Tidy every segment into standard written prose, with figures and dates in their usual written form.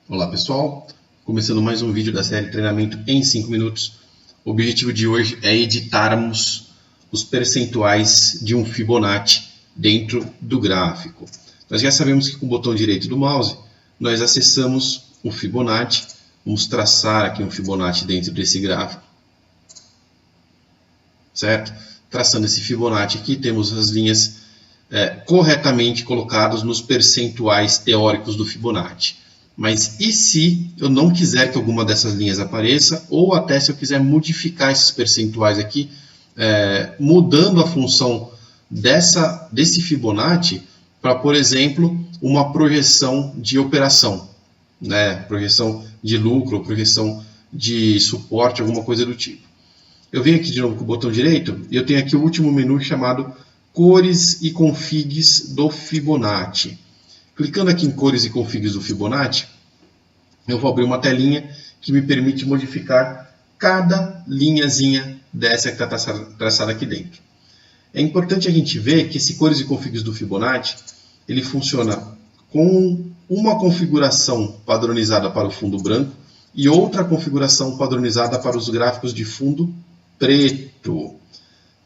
Olá pessoal, começando mais um vídeo da série Treinamento em 5 minutos. O objetivo de hoje é editarmos os percentuais de um Fibonacci dentro do gráfico. Nós já sabemos que com o botão direito do mouse nós acessamos o Fibonacci. Vamos traçar aqui um Fibonacci dentro desse gráfico, certo? Traçando esse Fibonacci aqui, temos as linhas corretamente colocadas nos percentuais teóricos do Fibonacci. Mas e se eu não quiser que alguma dessas linhas apareça, ou até se eu quiser modificar esses percentuais aqui, mudando a função desse Fibonacci para, por exemplo, uma projeção de operação, né? Projeção de lucro, ou projeção de suporte, alguma coisa do tipo. Eu venho aqui de novo com o botão direito e eu tenho aqui o último menu chamado Cores e Configs do Fibonacci. Clicando aqui em Cores e Configs do Fibonacci, eu vou abrir uma telinha que me permite modificar cada linhazinha dessa que está traçada aqui dentro. É importante a gente ver que esse Cores e Configs do Fibonacci, ele funciona com uma configuração padronizada para o fundo branco e outra configuração padronizada para os gráficos de fundo preto.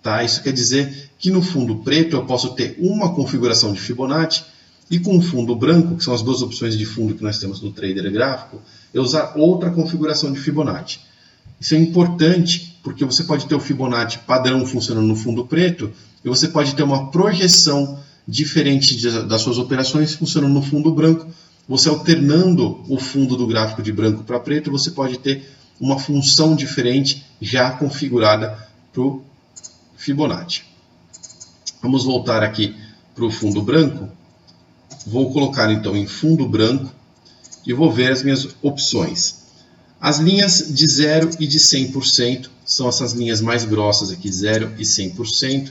Tá? Isso quer dizer que no fundo preto eu posso ter uma configuração de Fibonacci e com o fundo branco, que são as duas opções de fundo que nós temos no trader gráfico, eu usar outra configuração de Fibonacci. Isso é importante porque você pode ter o Fibonacci padrão funcionando no fundo preto e você pode ter uma projeção diferente das suas operações funcionando no fundo branco. Você alternando o fundo do gráfico de branco para preto, você pode ter uma função diferente já configurada para o Fibonacci. Vamos voltar aqui para o fundo branco. Vou colocar então em fundo branco e vou ver as minhas opções. As linhas de 0 e de 100% são essas linhas mais grossas aqui, 0 e 100%.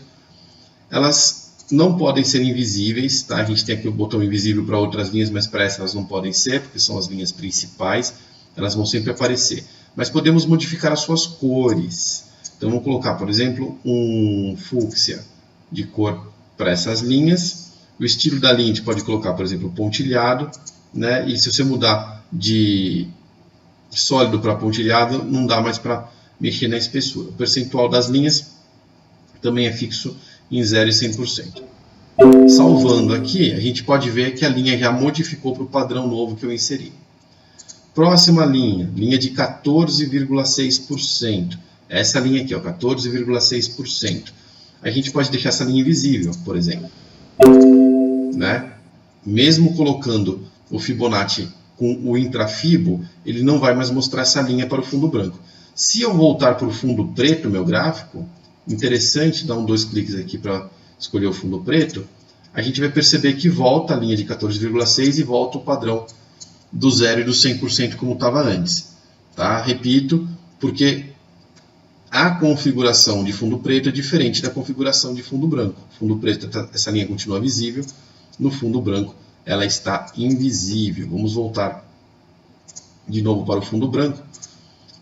Elas não podem ser invisíveis, tá? A gente tem aqui o botão invisível para outras linhas, mas para essas elas não podem ser, porque são as linhas principais, elas vão sempre aparecer. Mas podemos modificar as suas cores. Então vamos colocar, por exemplo, um fúcsia de cor para essas linhas. O estilo da linha a gente pode colocar, por exemplo, pontilhado, né? E se você mudar de sólido para pontilhado, não dá mais para mexer na espessura. O percentual das linhas também é fixo em 0 e 100%. Salvando aqui, a gente pode ver que a linha já modificou para o padrão novo que eu inseri. Próxima linha, linha de 14,6%. Essa linha aqui, 14,6%. A gente pode deixar essa linha invisível, por exemplo. Né? Mesmo colocando o Fibonacci com o intrafibo, ele não vai mais mostrar essa linha para o fundo branco. Se eu voltar para o fundo preto, meu gráfico, interessante, dar 2 cliques aqui para escolher o fundo preto, a gente vai perceber que volta a linha de 14,6 e volta o padrão do 0 e do 100% como estava antes. Tá? Repito, porque a configuração de fundo preto é diferente da configuração de fundo branco. Fundo preto, essa linha continua visível. No fundo branco, ela está invisível. Vamos voltar de novo para o fundo branco,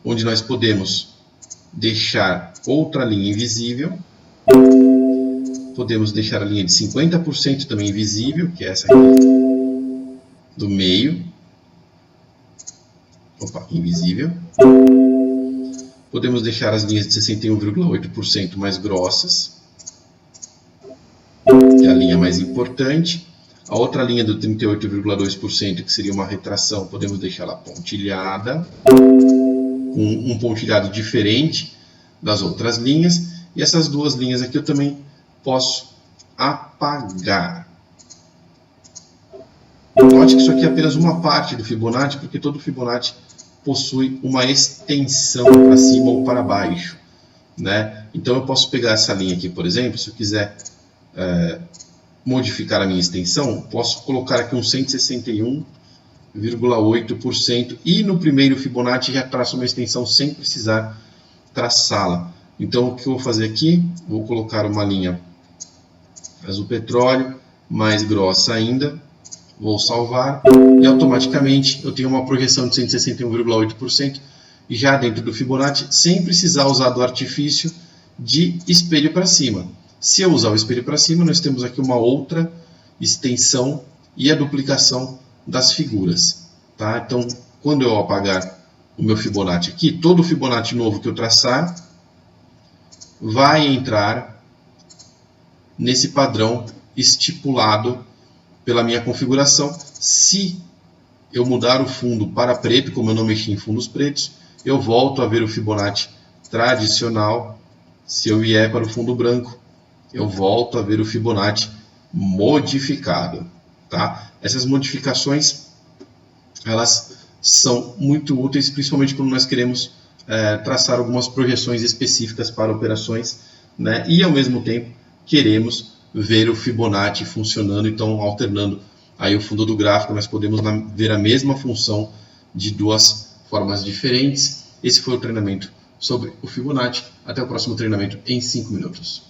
onde nós podemos deixar outra linha invisível. Podemos deixar a linha de 50% também invisível, que é essa aqui do meio. Opa, invisível. Podemos deixar as linhas de 61,8% mais grossas, que é a linha mais importante. A outra linha do 38,2%, que seria uma retração, podemos deixá-la pontilhada, com um pontilhado diferente das outras linhas. E essas duas linhas aqui eu também posso apagar. Note que isso aqui é apenas uma parte do Fibonacci, porque todo Fibonacci possui uma extensão para cima ou para baixo, né? Então eu posso pegar essa linha aqui, por exemplo, se eu quiser modificar a minha extensão, posso colocar aqui um 161,8% e no primeiro Fibonacci já traço uma extensão sem precisar traçá-la. Então o que eu vou fazer aqui? Vou colocar uma linha azul petróleo, mais grossa ainda. Vou salvar e automaticamente eu tenho uma projeção de 161,8% já dentro do Fibonacci, sem precisar usar do artifício de espelho para cima. Se eu usar o espelho para cima, nós temos aqui uma outra extensão e a duplicação das figuras. tá? Então, quando eu apagar o meu Fibonacci aqui, todo o Fibonacci novo que eu traçar vai entrar nesse padrão estipulado pela minha configuração. Se eu mudar o fundo para preto, como eu não mexi em fundos pretos, eu volto a ver o Fibonacci tradicional. Se eu vier para o fundo branco, eu volto a ver o Fibonacci modificado, tá? Essas modificações, elas são muito úteis, principalmente quando nós queremos traçar algumas projeções específicas para operações, né? E ao mesmo tempo queremos ver o Fibonacci funcionando, então alternando aí o fundo do gráfico, nós podemos ver a mesma função de duas formas diferentes. Esse foi o treinamento sobre o Fibonacci. Até o próximo treinamento em 5 minutos.